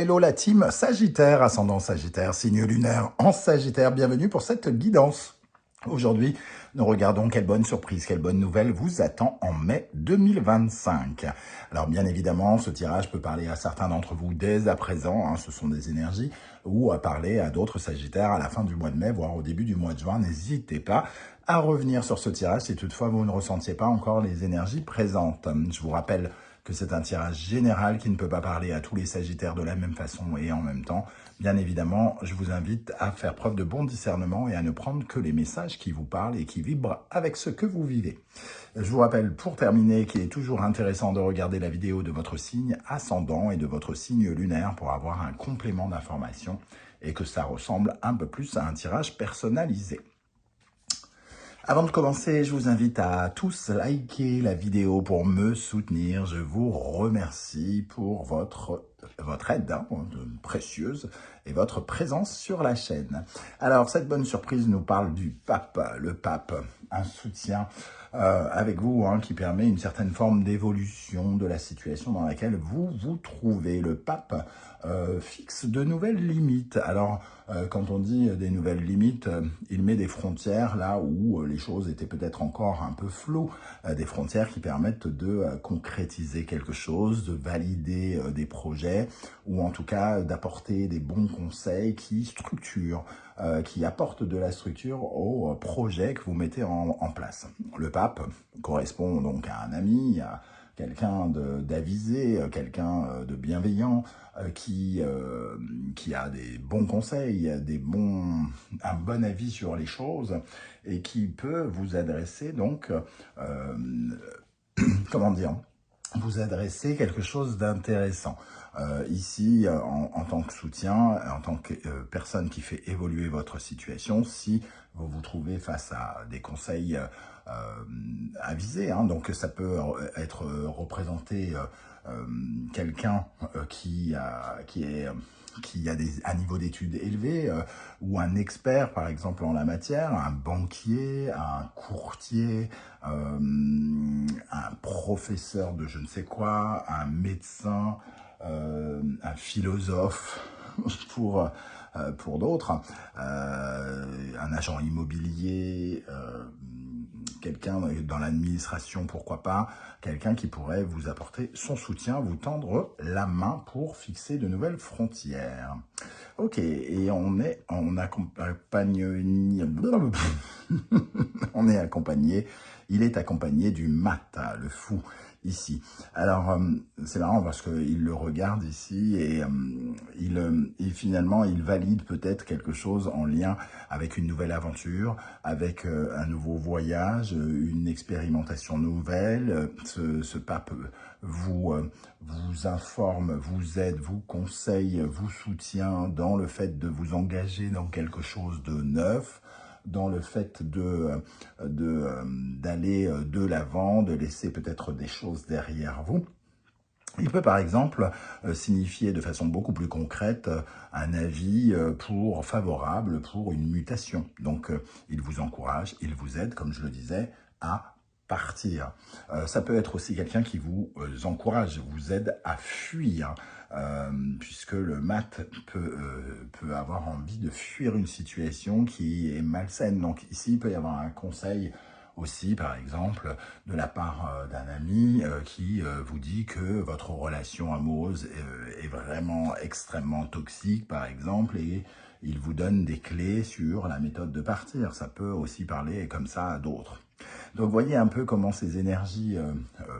Hello la team Sagittaire, ascendant Sagittaire, signe lunaire en Sagittaire, bienvenue pour cette guidance. Aujourd'hui, nous regardons quelle bonne surprise, quelle bonne nouvelle vous attend en mai 2025. Alors bien évidemment, ce tirage peut parler à certains d'entre vous dès à présent, ce sont des énergies, ou à parler à d'autres Sagittaires à la fin du mois de mai, voire au début du mois de juin. N'hésitez pas à revenir sur ce tirage si toutefois vous ne ressentiez pas encore les énergies présentes. Je vous rappelle que c'est un tirage général qui ne peut pas parler à tous les Sagittaires de la même façon et en même temps. Bien évidemment, je vous invite à faire preuve de bon discernement et à ne prendre que les messages qui vous parlent et qui vibrent avec ce que vous vivez. Je vous rappelle, pour terminer, qu'il est toujours intéressant de regarder la vidéo de votre signe ascendant et de votre signe lunaire pour avoir un complément d'information et que ça ressemble un peu plus à un tirage personnalisé. Avant de commencer, je vous invite à tous liker la vidéo pour me soutenir. Je vous remercie pour votre aide précieuse et votre présence sur la chaîne. Alors, cette bonne surprise nous parle du pape. Le pape, un soutien avec vous qui permet une certaine forme d'évolution de la situation dans laquelle vous vous trouvez. Le pape fixe de nouvelles limites. Alors, quand on dit des nouvelles limites, il met des frontières là où les choses étaient peut-être encore un peu floues, des frontières qui permettent de concrétiser quelque chose, de valider des projets, ou en tout cas d'apporter des bons conseils qui structurent, qui apportent de la structure au projet que vous mettez en place. Le pape correspond donc à un ami, à quelqu'un d'avisé, quelqu'un de bienveillant, qui a des bons conseils, un bon avis sur les choses et qui peut vous adresser donc, comment dire, vous adresser quelque chose d'intéressant. Ici, en tant que soutien, en tant que personne qui fait évoluer votre situation, si vous vous trouvez face à des conseils avisés, donc ça peut être représenté quelqu'un qui a un niveau d'études élevé, ou un expert par exemple en la matière, un banquier, un courtier, un professeur de je ne sais quoi, un médecin, un philosophe pour d'autres, un agent immobilier, quelqu'un dans l'administration, pourquoi pas, quelqu'un qui pourrait vous apporter son soutien, vous tendre la main pour fixer de nouvelles frontières. Ok, et on est accompagné, il est accompagné du mat, le fou, ici. Alors, c'est marrant parce qu'il le regarde ici et finalement, il valide peut-être quelque chose en lien avec une nouvelle aventure, avec un nouveau voyage, une expérimentation nouvelle. Ce pape vous informe, vous aide, vous conseille, vous soutient dans le fait de vous engager dans quelque chose de neuf, dans le fait d'aller de l'avant, de laisser peut-être des choses derrière vous. Il peut par exemple signifier de façon beaucoup plus concrète un avis favorable pour une mutation. Donc il vous encourage, il vous aide, comme je le disais, à partir. Ça peut être aussi quelqu'un qui vous encourage, vous aide à fuir, puisque le mat peut avoir envie de fuir une situation qui est malsaine. Donc ici, il peut y avoir un conseil aussi, par exemple, de la part d'un ami qui vous dit que votre relation amoureuse est vraiment extrêmement toxique, par exemple, et il vous donne des clés sur la méthode de partir. Ça peut aussi parler comme ça à d'autres. Donc, voyez un peu comment ces énergies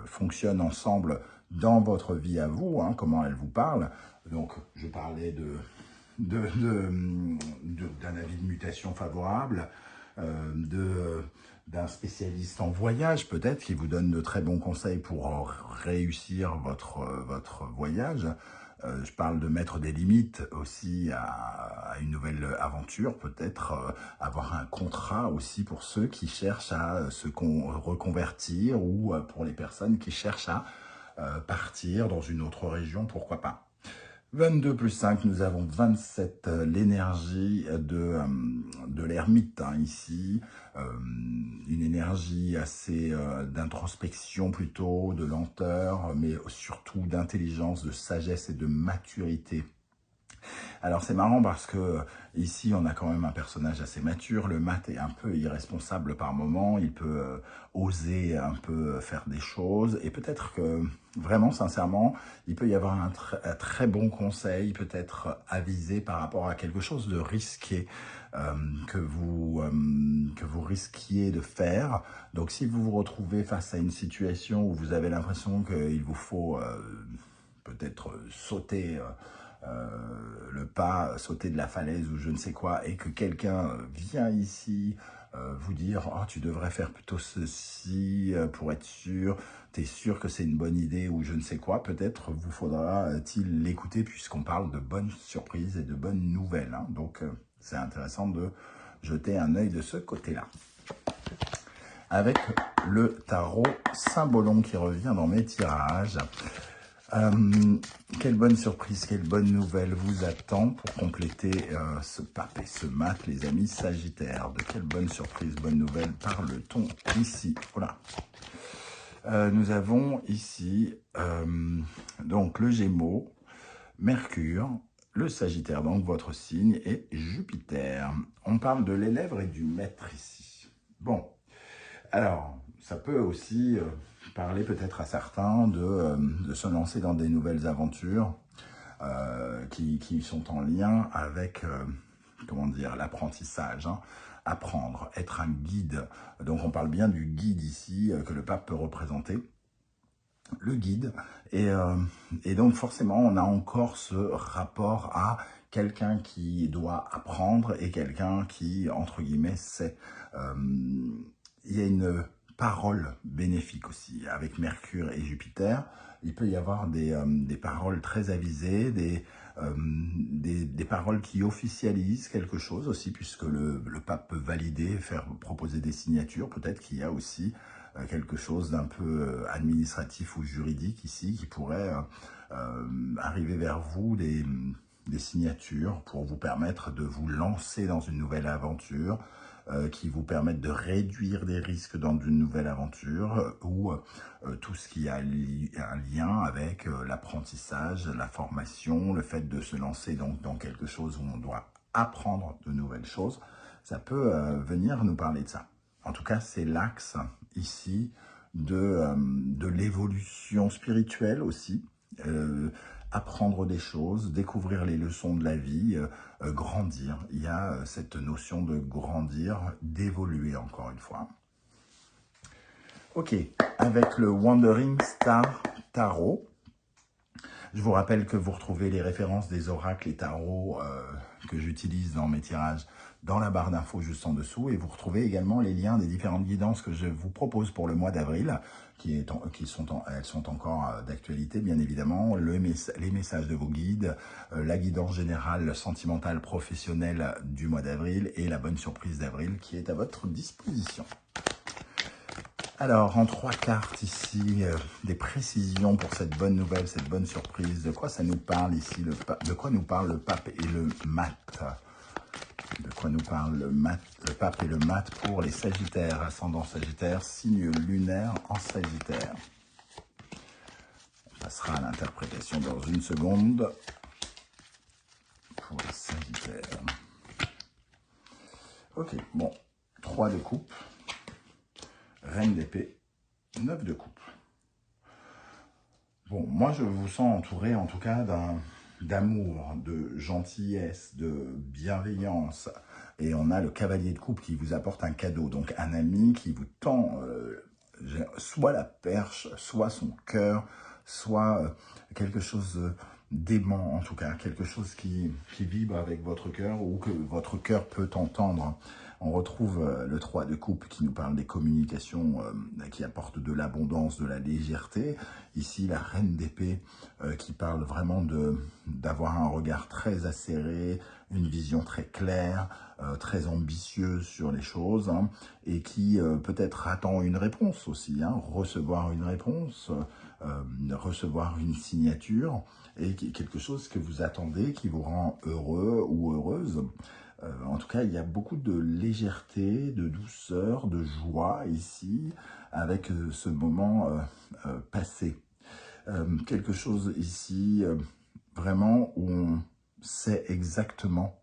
fonctionnent ensemble dans votre vie à vous, comment elles vous parlent. Donc, je parlais d'un avis de mutation favorable, d'un spécialiste en voyage peut-être, qui vous donne de très bons conseils pour réussir votre voyage. Je parle de mettre des limites aussi à une nouvelle aventure, peut-être avoir un contrat aussi pour ceux qui cherchent à se reconvertir, ou pour les personnes qui cherchent à partir dans une autre région, pourquoi pas. 22 plus 5, nous avons 27, l'énergie de l'ermite ici, une énergie assez d'introspection plutôt, de lenteur, mais surtout d'intelligence, de sagesse et de maturité. Alors c'est marrant parce que ici on a quand même un personnage assez mature, le mat est un peu irresponsable par moment, il peut oser un peu faire des choses et peut-être que vraiment sincèrement il peut y avoir un très bon conseil, peut-être avisé par rapport à quelque chose de risqué que vous risquiez de faire. Donc si vous vous retrouvez face à une situation où vous avez l'impression qu'il vous faut peut-être sauter le pas, sauter de la falaise ou je ne sais quoi, et que quelqu'un vient ici vous dire oh, tu devrais faire plutôt ceci pour être sûr, tu es sûr que c'est une bonne idée ou je ne sais quoi, peut-être vous faudra-t-il l'écouter puisqu'on parle de bonnes surprises et de bonnes nouvelles. Hein. Donc c'est intéressant de jeter un œil de ce côté-là. Avec le tarot Symbolon qui revient dans mes tirages. Quelle bonne surprise, quelle bonne nouvelle vous attend pour compléter ce pape et ce mat, les amis Sagittaires. De quelle bonne surprise, bonne nouvelle parle-t-on ici? Voilà. Nous avons ici donc le Gémeaux, Mercure, le Sagittaire, donc votre signe, et Jupiter. On parle de l'élève et du maître ici. Bon, alors, ça peut aussi parler peut-être à certains de se lancer dans des nouvelles aventures qui sont en lien avec, comment dire, l'apprentissage. Hein. Apprendre, être un guide. Donc on parle bien du guide ici que le pape peut représenter. Le guide. Et donc forcément, on a encore ce rapport à quelqu'un qui doit apprendre et quelqu'un qui, entre guillemets, sait. Il y a une parole bénéfique aussi. Avec Mercure et Jupiter, il peut y avoir des paroles très avisées, des paroles qui officialisent quelque chose aussi, puisque le pape peut valider, proposer des signatures. Peut-être qu'il y a aussi quelque chose d'un peu administratif ou juridique ici qui pourrait arriver vers vous, des signatures pour vous permettre de vous lancer dans une nouvelle aventure, qui vous permettent de réduire des risques dans une nouvelle aventure ou tout ce qui a un lien avec l'apprentissage, la formation, le fait de se lancer donc dans quelque chose où on doit apprendre de nouvelles choses. Ça peut venir nous parler de ça. En tout cas, c'est l'axe ici de l'évolution spirituelle aussi. Apprendre des choses, découvrir les leçons de la vie, grandir. Il y a cette notion de grandir, d'évoluer encore une fois. Ok, avec le Wandering Star Tarot, je vous rappelle que vous retrouvez les références des oracles et tarots que j'utilise dans mes tirages dans la barre d'infos juste en dessous. Et vous retrouvez également les liens des différentes guidances que je vous propose pour le mois d'avril, elles sont encore d'actualité, bien évidemment. Les messages de vos guides, la guidance générale sentimentale professionnelle du mois d'avril et la bonne surprise d'avril qui est à votre disposition. Alors, en 3 cartes ici, des précisions pour cette bonne nouvelle, cette bonne surprise. De quoi ça nous parle ici, de quoi nous parle le pape et le mat? De quoi nous parle le pape et le mat pour les Sagittaires, ascendant Sagittaire, signe lunaire en Sagittaire. On passera à l'interprétation dans une seconde pour les Sagittaires. Ok, bon, 3 de coupe, reine d'épée, 9 de coupe. Bon, moi je vous sens entouré en tout cas d'amour, de gentillesse, de bienveillance. Et on a le cavalier de coupe qui vous apporte un cadeau, donc un ami qui vous tend soit la perche, soit son cœur, soit quelque chose d'aimant en tout cas, quelque chose qui vibre avec votre cœur ou que votre cœur peut entendre. On retrouve le 3 de coupe qui nous parle des communications qui apportent de l'abondance, de la légèreté. Ici, la reine d'épée qui parle vraiment d'avoir un regard très acéré, une vision très claire, très ambitieuse sur les choses, hein, et qui peut-être attend une réponse aussi, hein, recevoir une réponse, recevoir une signature, et quelque chose que vous attendez, qui vous rend heureux ou heureuse. En tout cas, il y a beaucoup de légèreté, de douceur, de joie ici, avec ce moment passé. Quelque chose ici, vraiment, où sait exactement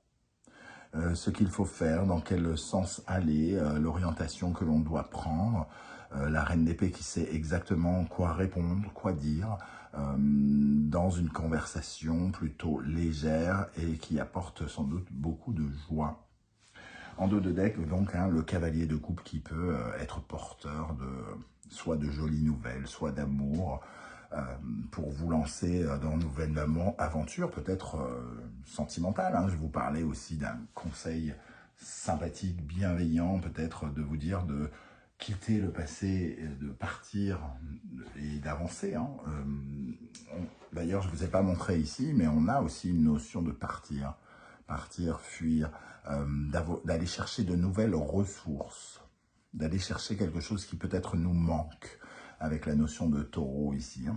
ce qu'il faut faire, dans quel sens aller, l'orientation que l'on doit prendre. La reine d'épée qui sait exactement quoi répondre, quoi dire, dans une conversation plutôt légère et qui apporte sans doute beaucoup de joie. En dos de deck, donc, le cavalier de coupe qui peut être porteur de soit de jolies nouvelles, soit d'amour, pour vous lancer dans une nouvelle aventure, peut-être sentimentale. Je vous parlais aussi d'un conseil sympathique, bienveillant, peut-être de vous dire de quitter le passé, de partir et d'avancer. D'ailleurs, je ne vous ai pas montré ici, mais on a aussi une notion de partir. Partir, fuir, d'aller chercher de nouvelles ressources, d'aller chercher quelque chose qui peut-être nous manque, avec la notion de taureau ici,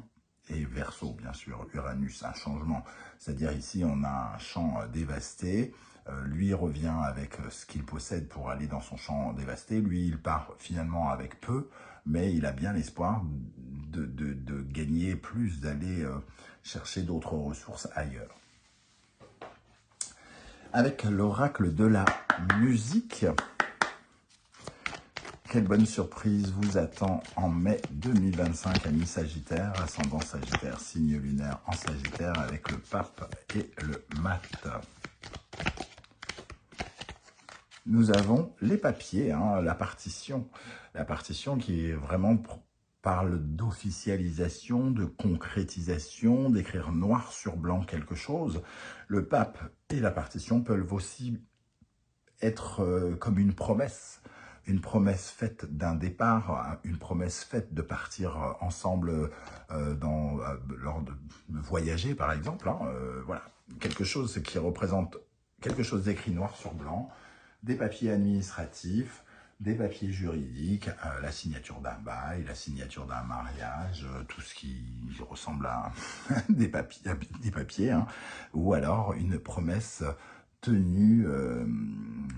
et Verseau, bien sûr, Uranus, un changement. C'est-à-dire ici, on a un champ dévasté, lui revient avec ce qu'il possède pour aller dans son champ dévasté, lui, il part finalement avec peu, mais il a bien l'espoir de gagner plus, d'aller chercher d'autres ressources ailleurs. Avec l'oracle de la musique, quelle bonne surprise vous attend en mai 2025, amis Sagittaire, ascendant Sagittaire, signe lunaire en Sagittaire avec le pape et le mat. Nous avons les papiers, la partition qui est vraiment parle d'officialisation, de concrétisation, d'écrire noir sur blanc quelque chose. Le pape et la partition peuvent aussi être comme une promesse faite d'un départ, une promesse faite de partir ensemble lors de voyager par exemple. Voilà, quelque chose qui représente quelque chose d'écrit noir sur blanc, des papiers administratifs, des papiers juridiques, la signature d'un bail, la signature d'un mariage, tout ce qui ressemble à des papiers, ou alors une promesse tenue,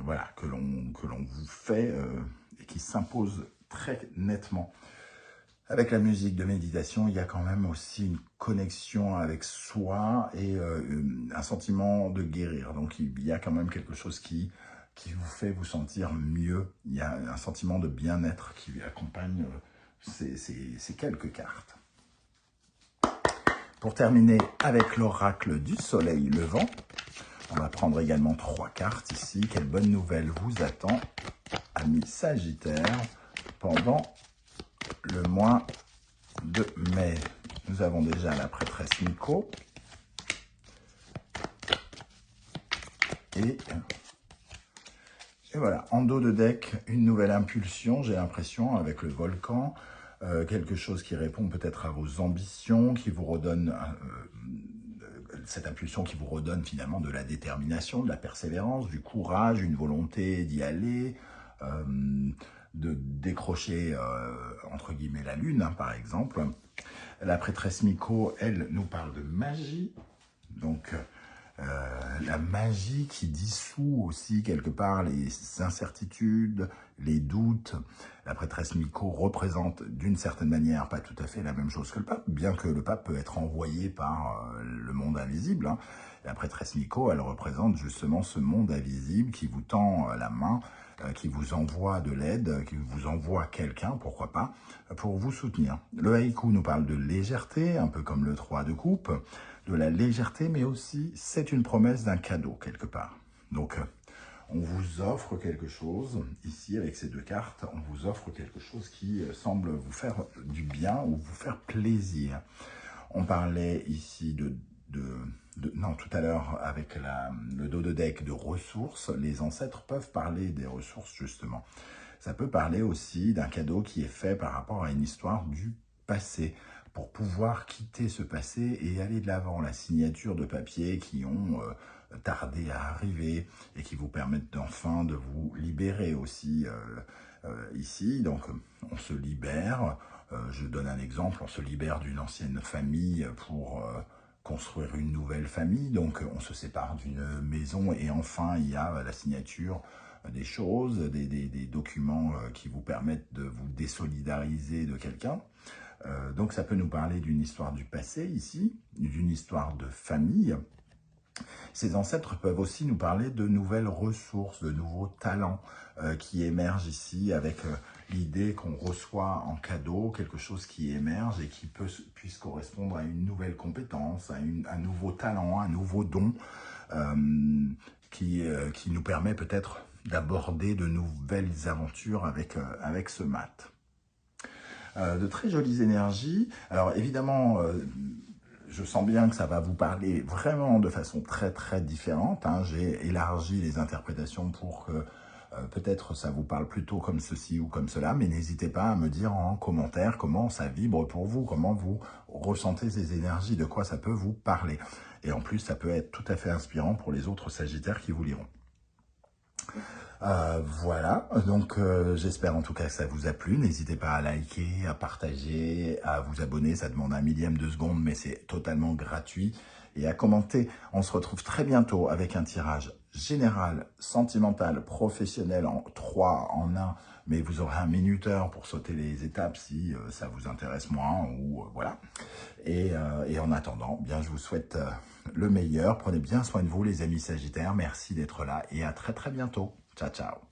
voilà, que l'on vous fait et qui s'impose très nettement. Avec la musique de méditation, il y a quand même aussi une connexion avec soi et un sentiment de guérir. Donc il y a quand même quelque chose qui vous fait vous sentir mieux. Il y a un sentiment de bien-être qui accompagne ces quelques cartes. Pour terminer avec l'oracle du soleil levant, on va prendre également 3 cartes ici. Quelle bonne nouvelle vous attend, amis Sagittaire, pendant le mois de mai. Nous avons déjà la prêtresse Miko. Et voilà, en dos de deck, une nouvelle impulsion, j'ai l'impression, avec le volcan. Quelque chose qui répond peut-être à vos ambitions, qui vous redonne... cette impulsion qui vous redonne finalement de la détermination, de la persévérance, du courage, une volonté d'y aller, de décrocher, entre guillemets, la lune, par exemple. La prêtresse Miko, elle, nous parle de magie. Donc, la magie qui dissout aussi quelque part les incertitudes, les doutes. La prêtresse Miko représente d'une certaine manière pas tout à fait la même chose que le pape, bien que le pape peut être envoyé par le monde invisible. La prêtresse Miko, elle représente justement ce monde invisible qui vous tend la main, qui vous envoie de l'aide, qui vous envoie quelqu'un, pourquoi pas, pour vous soutenir. Le haïku nous parle de légèreté, un peu comme le 3 de coupe, de la légèreté, mais aussi c'est une promesse d'un cadeau quelque part. Donc, on vous offre quelque chose, ici avec ces 2 cartes, on vous offre quelque chose qui semble vous faire du bien ou vous faire plaisir. On parlait ici non, tout à l'heure, avec le dos de deck de ressources, les ancêtres peuvent parler des ressources justement. Ça peut parler aussi d'un cadeau qui est fait par rapport à une histoire du passé, pour pouvoir quitter ce passé et aller de l'avant. La signature de papier qui ont tardé à arriver et qui vous permettent enfin de vous libérer aussi ici. Donc on se libère, je donne un exemple, on se libère d'une ancienne famille pour construire une nouvelle famille. Donc on se sépare d'une maison et enfin il y a la signature des choses, des documents qui vous permettent de vous désolidariser de quelqu'un. Donc ça peut nous parler d'une histoire du passé ici, d'une histoire de famille, Ces ancêtres peuvent aussi nous parler de nouvelles ressources, de nouveaux talents qui émergent ici avec l'idée qu'on reçoit en cadeau quelque chose qui émerge et qui puisse correspondre à une nouvelle compétence, à un nouveau talent, un nouveau don qui nous permet peut-être d'aborder de nouvelles aventures avec ce mat. De très jolies énergies. Alors évidemment, je sens bien que ça va vous parler vraiment de façon très très différente. Hein. J'ai élargi les interprétations pour que peut-être ça vous parle plutôt comme ceci ou comme cela, mais n'hésitez pas à me dire en commentaire comment ça vibre pour vous, comment vous ressentez ces énergies, de quoi ça peut vous parler. Et en plus, ça peut être tout à fait inspirant pour les autres Sagittaires qui vous liront. Voilà, donc j'espère en tout cas que ça vous a plu. N'hésitez pas à liker, à partager, à vous abonner. Ça demande un millième de seconde, mais c'est totalement gratuit. Et à commenter. On se retrouve très bientôt avec un tirage général, sentimental, professionnel en 3 en 1. Mais vous aurez un minuteur pour sauter les étapes si ça vous intéresse moins ou voilà. Et en attendant, bien, je vous souhaite le meilleur. Prenez bien soin de vous les amis Sagittaires. Merci d'être là et à très très bientôt. Ciao, ciao.